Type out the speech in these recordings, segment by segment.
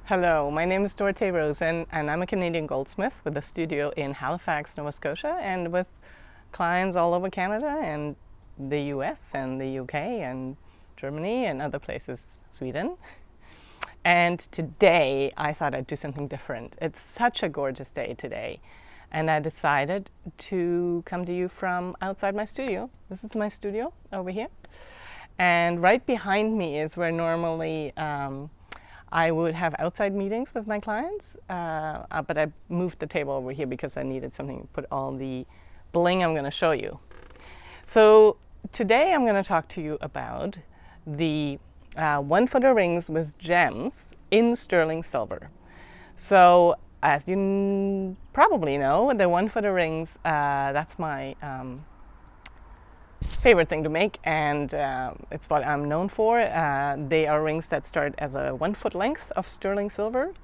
Hello, my name is Dorothée Rosen and I'm a Canadian goldsmith with a studio in Halifax, Nova Scotia, and with clients all over Canada and the US and the UK and Germany and other places, Sweden. And today I thought I'd do something different. It's such a gorgeous day today, and I decided to come to you from outside my studio. This is my studio over here, and right behind me is where normally I would have outside meetings with my clients, but I moved the table over here because I needed something to put all the bling I'm going to show you. So today I'm going to talk to you about the OneFooter rings with gems in sterling silver. So as you probably know, the OneFooter rings, that's my favorite thing to make, and it's what I'm known for. They are rings that start as a 1 foot length of sterling silver,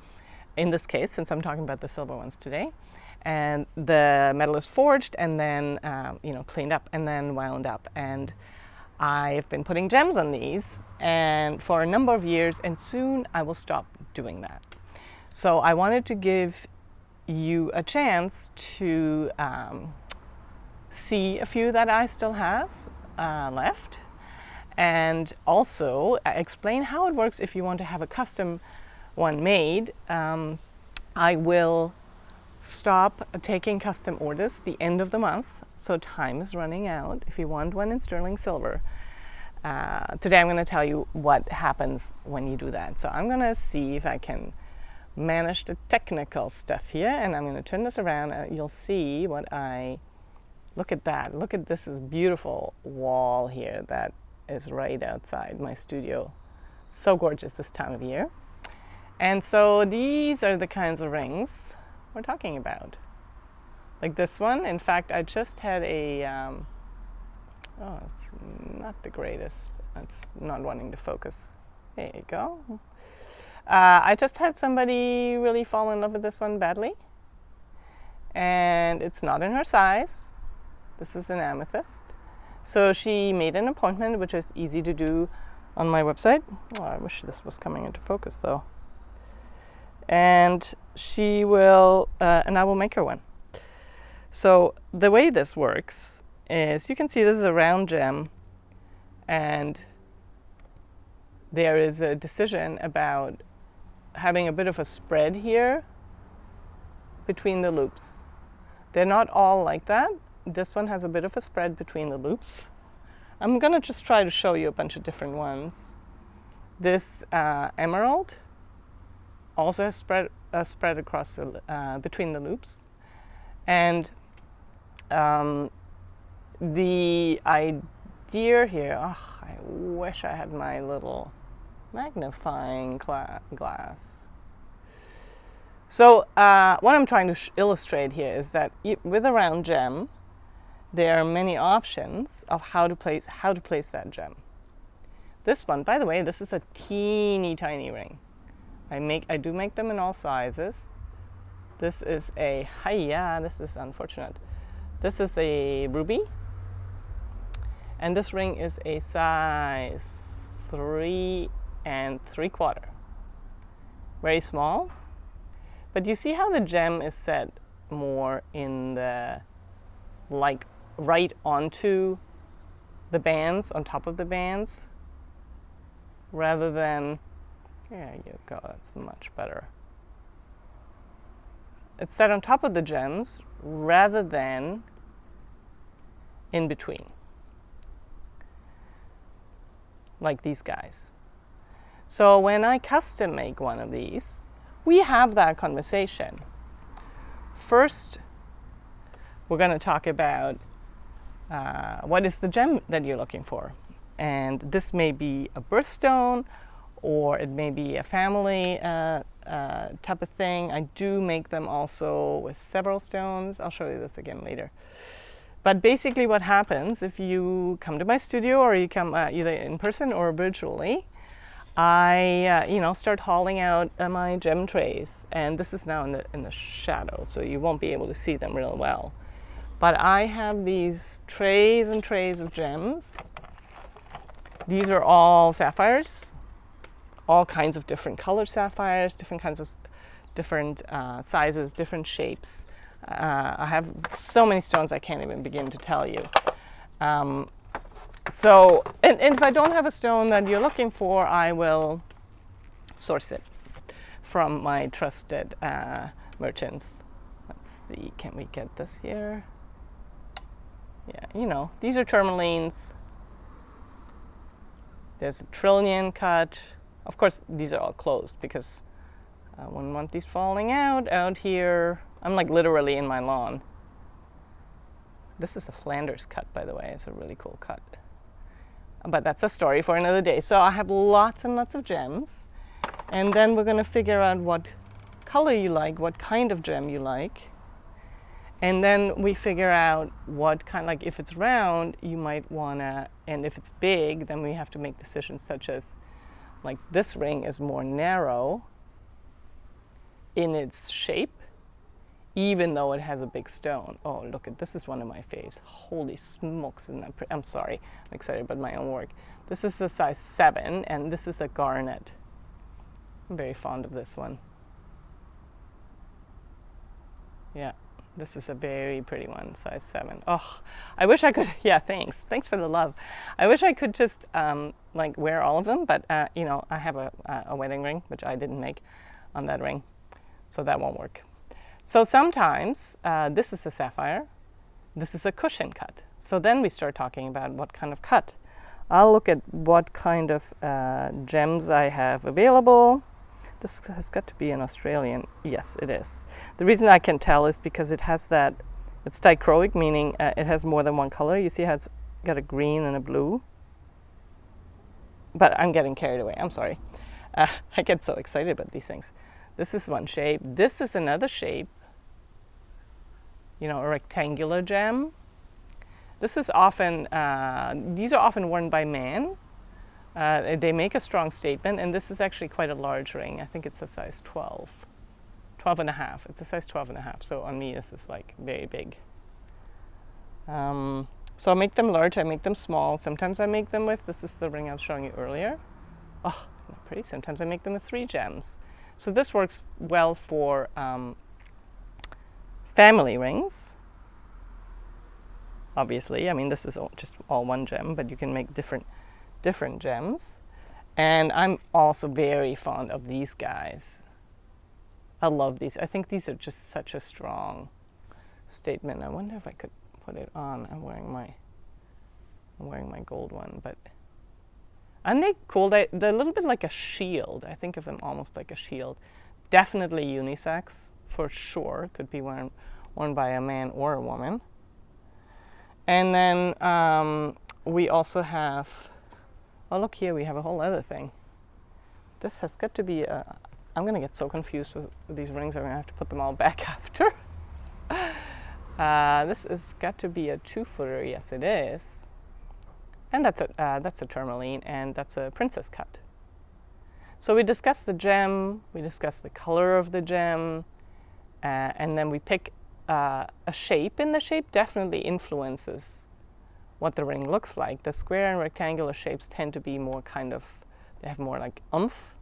in this case, since I'm talking about the silver ones today. And the metal is forged and then cleaned up and then wound up. And I've been putting gems on these and for a number of years, and soon I will stop doing that. So I wanted to give you a chance to see a few that I still have left, and also explain how it works if you want to have a custom one made. I will stop taking custom orders the end of the month, so time is running out if you want one in sterling silver. Today I'm going to tell you what happens when you do that. So I'm going to see if I can manage the technical stuff here, and I'm going to turn this around. You'll see what look at that. Look at this beautiful wall here that is right outside my studio. So gorgeous this time of year. And so these are the kinds of rings we're talking about. Like this one. In fact, I just had a, it's not the greatest. It's not wanting to focus. There you go. I just had somebody really fall in love with this one badly. And it's not in her size. This is an amethyst. So she made an appointment, which is easy to do on my website. Oh, I wish this was coming into focus though. And she will, and I will make her one. So the way this works is, you can see this is a round gem, and there is a decision about having a bit of a spread here between the loops. They're not all like that. This one has a bit of a spread between the loops. I'm going to just try to show you a bunch of different ones. This emerald also has spread across between the loops. And the idea here, I wish I had my little magnifying glass. So what I'm trying to illustrate here is that with a round gem, there are many options of how to place that gem. This one, by the way, this is a teeny tiny ring. I do make them in all sizes. This is a, this is unfortunate. This is a ruby, and this ring is a size 3 3/4. Very small. But you see how the gem is set more in the, like, right onto the bands, on top of the bands, rather than, there you go, that's much better. It's set on top of the gems rather than in between, like these guys. So when I custom make one of these, we have that conversation. First, we're going to talk about what is the gem that you're looking for. And this may be a birthstone, or it may be a family type of thing. I do make them also with several stones. I'll show you this again later. But basically what happens if you come to my studio, or you come either in person or virtually, I start hauling out my gem trays, and this is now in the shadow, so you won't be able to see them real well. But I have these trays and trays of gems. These are all sapphires, all kinds of different colored sapphires, different kinds of different sizes, different shapes. I have so many stones I can't even begin to tell you. So, and if I don't have a stone that you're looking for, I will source it from my trusted merchants. Let's see, can we get this here? Yeah, you know, these are tourmalines. There's a trillion cut. Of course, these are all closed because I wouldn't want these falling out here. I'm like literally in my lawn. This is a Flanders cut, by the way. It's a really cool cut. But that's a story for another day. So I have lots and lots of gems. And then we're going to figure out what color you like, what kind of gem you like. And then we figure out what kind, like if it's round, you might want to, and if it's big, then we have to make decisions such as, like this ring is more narrow in its shape, even though it has a big stone. Oh, look at this, is one of my faves. Holy smokes, isn't that pretty? I'm sorry, I'm excited about my own work. This is a size 7, and this is a garnet. I'm very fond of this one. Yeah, this is a very pretty one, size 7. Oh, I wish I could, yeah, thanks for the love. I wish I could just like wear all of them, but you know, I have a wedding ring, which I didn't make on that ring, so that won't work. So sometimes this is a sapphire, this is a cushion cut. So then we start talking about what kind of cut. I'll look at what kind of gems I have available. This has got to be an Australian. Yes, it is. The reason I can tell is because it has that, it's dichroic, meaning it has more than one color. You see how it's got a green and a blue? But I'm getting carried away, I'm sorry. I get so excited about these things. This is one shape. This is another shape. You know, a rectangular gem. This is often, these are often worn by men. They make a strong statement, and this is actually quite a large ring. I think it's a size 12, 12 and a half. It's a size 12 and a half. So on me, this is like very big. So I make them large, I make them small. Sometimes I make them with, this is the ring I was showing you earlier. Oh, pretty. Sometimes I make them with 3 gems. So this works well for family rings. Obviously, I mean, this is just all one gem, but you can make different gems. And I'm also very fond of these guys. I love these. I think these are just such a strong statement. I wonder if I could put it on. I'm wearing my gold one, but aren't they cool? They're a little bit like a shield. I think of them almost like a shield. Definitely unisex, for sure. Could be worn by a man or a woman. And then we also have, oh look here, we have a whole other thing. This has got to be a, I'm gonna get so confused with these rings, I'm gonna have to put them all back after. This has got to be a 2-footer, yes it is. And that's a tourmaline, and that's a princess cut. So we discuss the gem, we discuss the color of the gem, and then we pick a shape, and the shape definitely influences what the ring looks like. The square and rectangular shapes tend to be more kind of, they have more like oomph.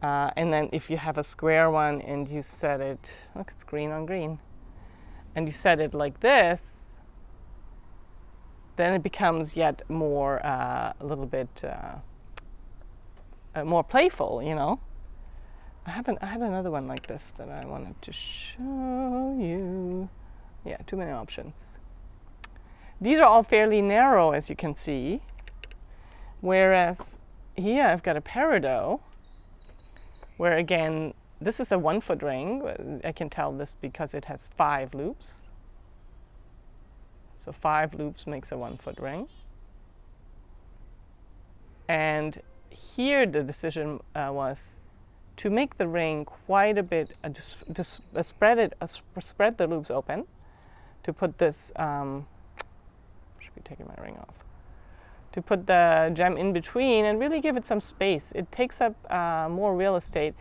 And then if you have a square one and you set it, look, it's green on green, and you set it like this, then it becomes yet more, a little bit more playful, you know. I had another one like this that I wanted to show you. Yeah, too many options. These are all fairly narrow, as you can see, whereas here I've got a peridot, where again, this is a 1-foot ring. I can tell this because it has 5 loops. So 5 loops makes a 1-foot ring. And here the decision was to make the ring quite a bit, just spread the loops open, to put this, should be taking my ring off, to put the gem in between and really give it some space. It takes up more real estate.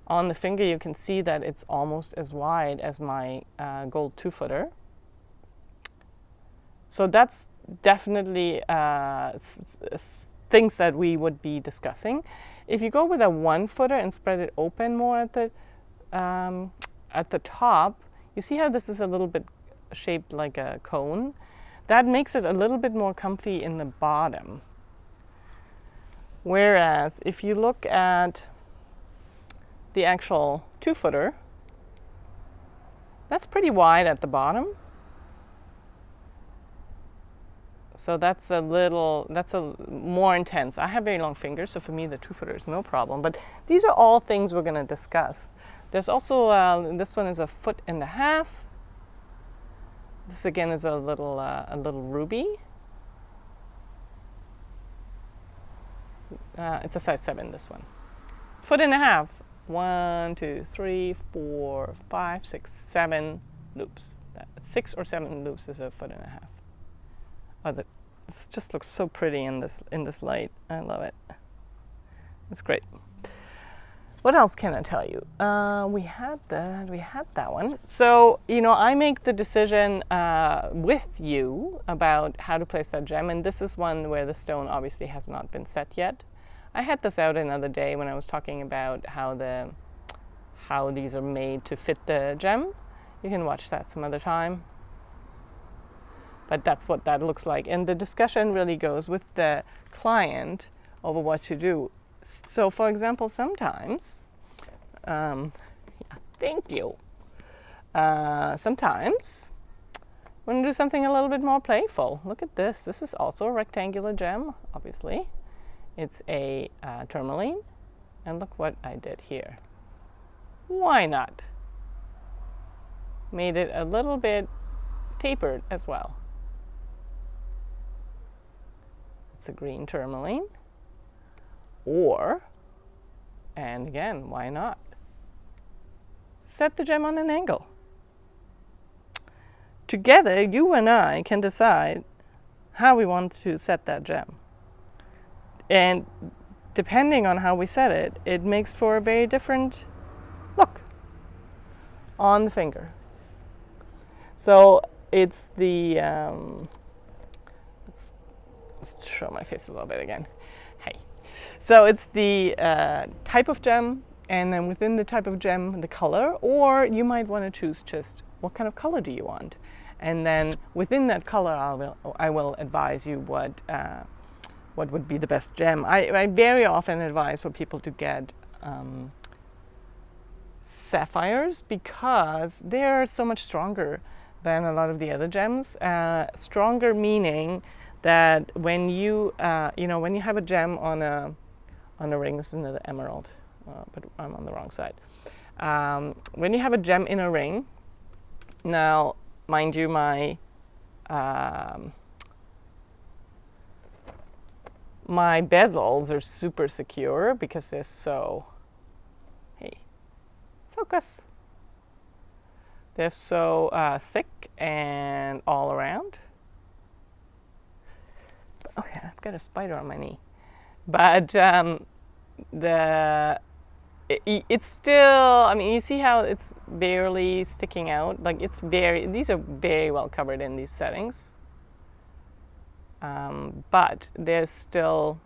On the finger you can see that it's almost as wide as my gold 2-footer. So that's definitely things that we would be discussing. If you go with a OneFooter and spread it open more at the top, you see how this is a little bit shaped like a cone? That makes it a little bit more comfy in the bottom. Whereas if you look at the actual 2-footer, that's pretty wide at the bottom. So that's a more intense. I have very long fingers, so for me the 2-footer is no problem. But these are all things we're going to discuss. There's also, this one is 1.5 feet. This again is a little ruby. It's a size 7, this one. 1.5 feet. 1, 2, 3, 4, 5, 6, 7 loops. 6 or 7 loops is 1.5 feet. Oh, this just looks so pretty in this light. I love it. It's great. What else can I tell you? We had that one. So, I make the decision with you about how to place that gem, and this is one where the stone obviously has not been set yet. I had this out another day when I was talking about how these are made to fit the gem. You can watch that some other time. But that's what that looks like. And the discussion really goes with the client over what to do. So for example, sometimes, thank you. Sometimes we're going to do something a little bit more playful. Look at this. This is also a rectangular gem, obviously. It's a tourmaline. And look what I did here. Why not? Made it a little bit tapered as well. It's a green tourmaline. Or, and again, why not? Set the gem on an angle. Together, you and I can decide how we want to set that gem. And depending on how we set it, it makes for a very different look on the finger. So it's the, let's show my face a little bit again. Hey. So it's the type of gem, and then within the type of gem, the color, or you might want to choose just what kind of color do you want. And then within that color, I will advise you what would be the best gem. I very often advise for people to get sapphires because they're so much stronger than a lot of the other gems. Stronger meaning that when you when you have a gem on a ring, this is another emerald, but I'm on the wrong side. When you have a gem in a ring, now mind you, my bezels are super secure because they're so, hey, focus. They're so thick and all around. Okay, I've got a spider on my knee. But it's still, I mean, you see how it's barely sticking out? Like these are very well covered in these settings. But there's still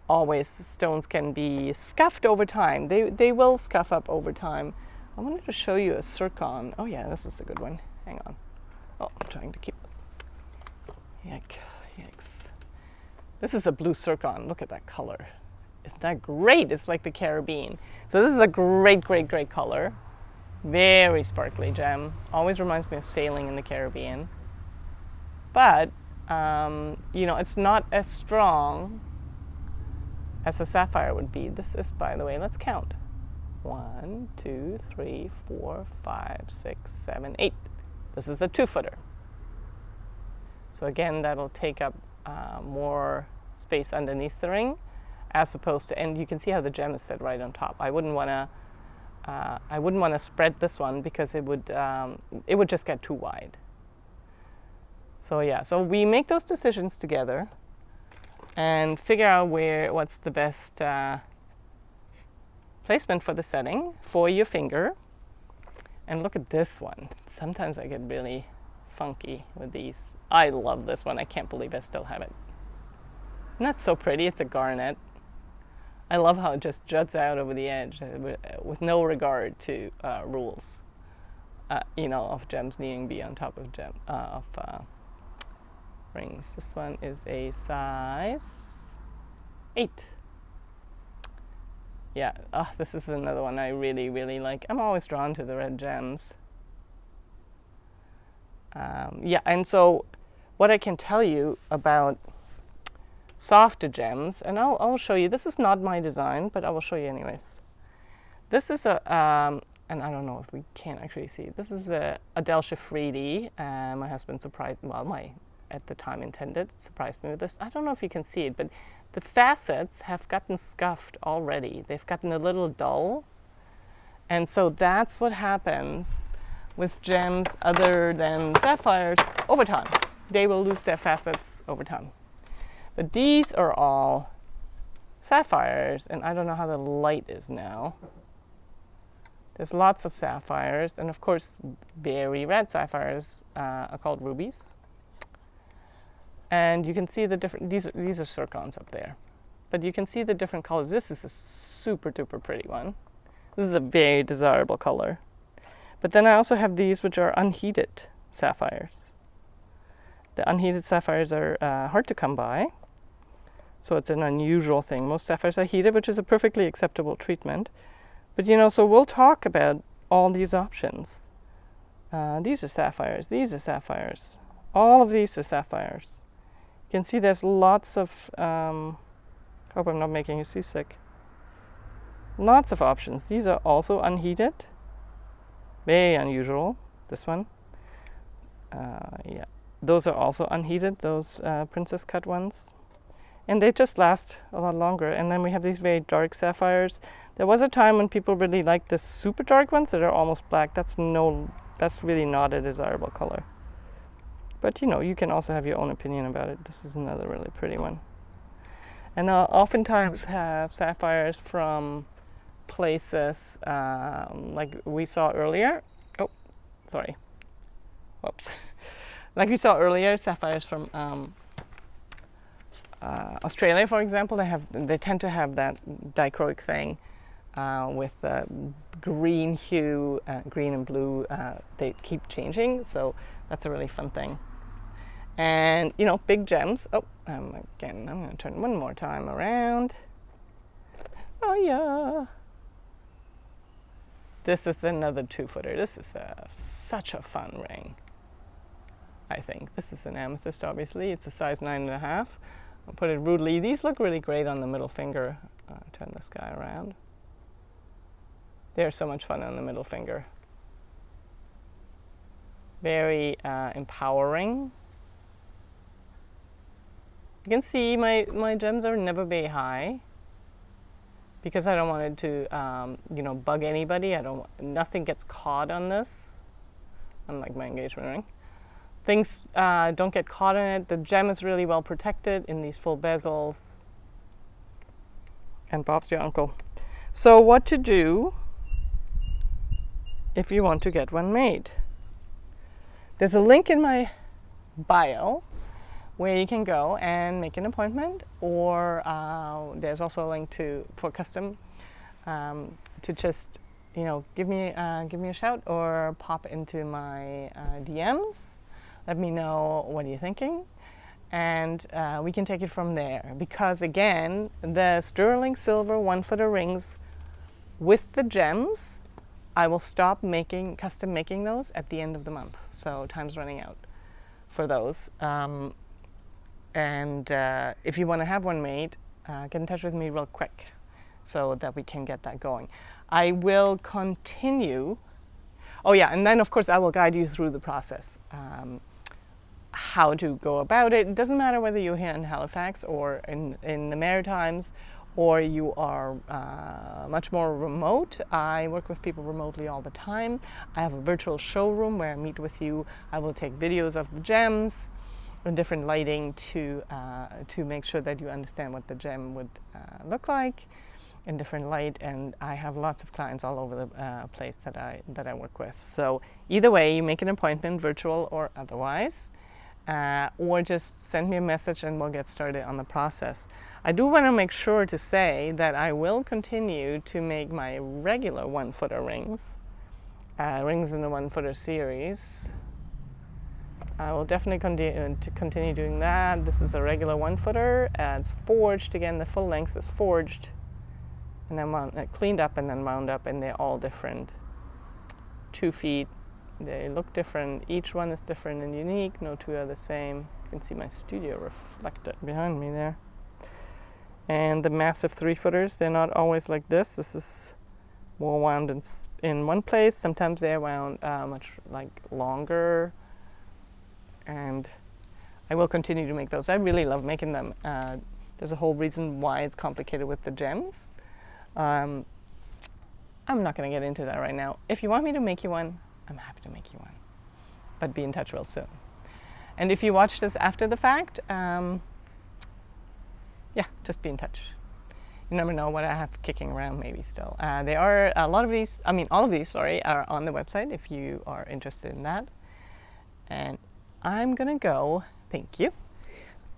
always, stones can be scuffed over time. They will scuff up over time. I wanted to show you a zircon. Oh yeah, this is a good one. Hang on. Oh, I'm trying to keep, yikes. This is a blue zircon. Look at that color. Isn't that great? It's like the Caribbean. So this is a great, great, great color. Very sparkly gem. Always reminds me of sailing in the Caribbean. But, it's not as strong as a sapphire would be. This is, by the way, let's count. 1, 2, 3, 4, 5, 6, 7, 8. This is a 2-footer. So again, that'll take up more space underneath the ring, as opposed to, and you can see how the gem is set right on top. I wouldn't want to spread this one because it would just get too wide. So yeah, so we make those decisions together and figure out what's the best placement for the setting for your finger. And look at this one. Sometimes I get really funky with these. I love this one. I can't believe I still have it. And that's so pretty. It's a garnet. I love how it just juts out over the edge with no regard to rules, of gems needing to be on top of rings. This one is a size 8. Yeah, this is another one I really, really like. I'm always drawn to the red gems. Yeah, and so what I can tell you about softer gems, and I'll show you, this is not my design, but I will show you anyways. This is and I don't know if we can actually see, this is a Del Shafridi. My husband at the time intended, surprised me with this. I don't know if you can see it, but the facets have gotten scuffed already. They've gotten a little dull. And so that's what happens with gems other than sapphires over time. They will lose their facets over time. But these are all sapphires, and I don't know how the light is now. There's lots of sapphires, and of course, very red sapphires are called rubies. And you can see the different, these are zircons up there. But you can see the different colors. This is a super duper pretty one. This is a very desirable color. But then I also have these which are unheated sapphires. The unheated sapphires are hard to come by. So it's an unusual thing. Most sapphires are heated, which is a perfectly acceptable treatment. But so we'll talk about all these options. These are sapphires, these are sapphires. All of these are sapphires. You can see there's lots of, hope I'm not making you seasick. Lots of options. These are also unheated. Very unusual, this one. Yeah, those are also unheated, those princess cut ones. And they just last a lot longer. And then we have these very dark sapphires. There was a time when people really liked the super dark ones that are almost black. That's really not a desirable color. But you can also have your own opinion about it. This is another really pretty one. And I'll oftentimes have sapphires from places like we saw earlier. Oh, sorry. Whoops. Like we saw earlier, sapphires from Australia, for example. They tend to have that dichroic thing with green hue, green and blue. They keep changing, so that's a really fun thing. And big gems. Oh, again, I'm going to turn one more time around. Oh yeah. This is another 2-footer. This is such a fun ring, I think. This is an amethyst, obviously. It's a size 9.5. I'll put it rudely. These look really great on the middle finger. Turn this guy around. They're so much fun on the middle finger. Very empowering. You can see my gems are never very high because I don't want it to bug anybody. Nothing gets caught on this, unlike my engagement ring. Things don't get caught in it. The gem is really well protected in these full bezels. And Bob's your uncle. So what to do if you want to get one made? There's a link in my bio where you can go and make an appointment, or there's also a link for custom to just give me a shout or pop into my DMs. Let me know what you're thinking, and we can take it from there. Because again, the sterling silver 1-footer rings with the gems, I will stop custom making those at the end of the month. So time's running out for those. And if you want to have one made, get in touch with me real quick so that we can get that going. I will continue. Oh yeah, and then of course I will guide you through the process. How to go about it. It doesn't matter whether you're here in Halifax or in the Maritimes, or you are much more remote. I work with people remotely all the time. I have a virtual showroom where I meet with you. I will take videos of the gems in different lighting to make sure that you understand what the gem would look like in different light. And I have lots of clients all over the place that I work with. So either way, you make an appointment, virtual or otherwise, or just send me a message and we'll get started on the process. I do want to make sure to say that I will continue to make my regular one-footer rings, rings in the one-footer series. I will definitely continue doing that. This is a regular one-footer. It's forged. Again, the full length is forged and then cleaned up and then wound up, and they're all different. 2 feet. They look different. Each one is different and unique. No two are the same. You can see my studio reflected behind me there. And the massive 3-footers, they're not always like this. This is more wound in one place. Sometimes they're wound much longer. And I will continue to make those. I really love making them. There's a whole reason why it's complicated with the gems. I'm not going to get into that right now. If you want me to make you one, I'm happy to make you one. But be in touch real soon. And if you watch this after the fact, yeah, just be in touch. You never know what I have kicking around maybe still. There are a lot of these, all of these, are on the website if you are interested in that. And I'm gonna go, thank you.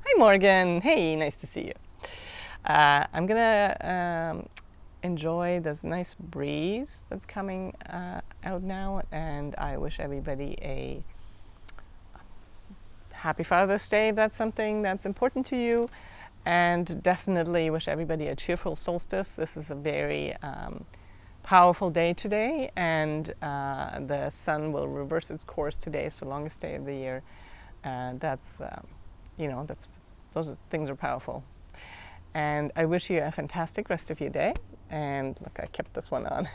Hi Morgan, hey, nice to see you. I'm gonna enjoy this nice breeze that's coming out now, and I wish everybody a happy Father's Day if that's something that's important to you, and definitely wish everybody a cheerful solstice. This is a very powerful day today, and the sun will reverse its course today. It's the longest day of the year. Those things are powerful. And I wish you a fantastic rest of your day. And look, I kept this one on.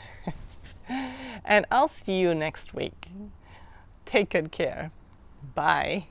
And I'll see you next week. Take good care. Bye.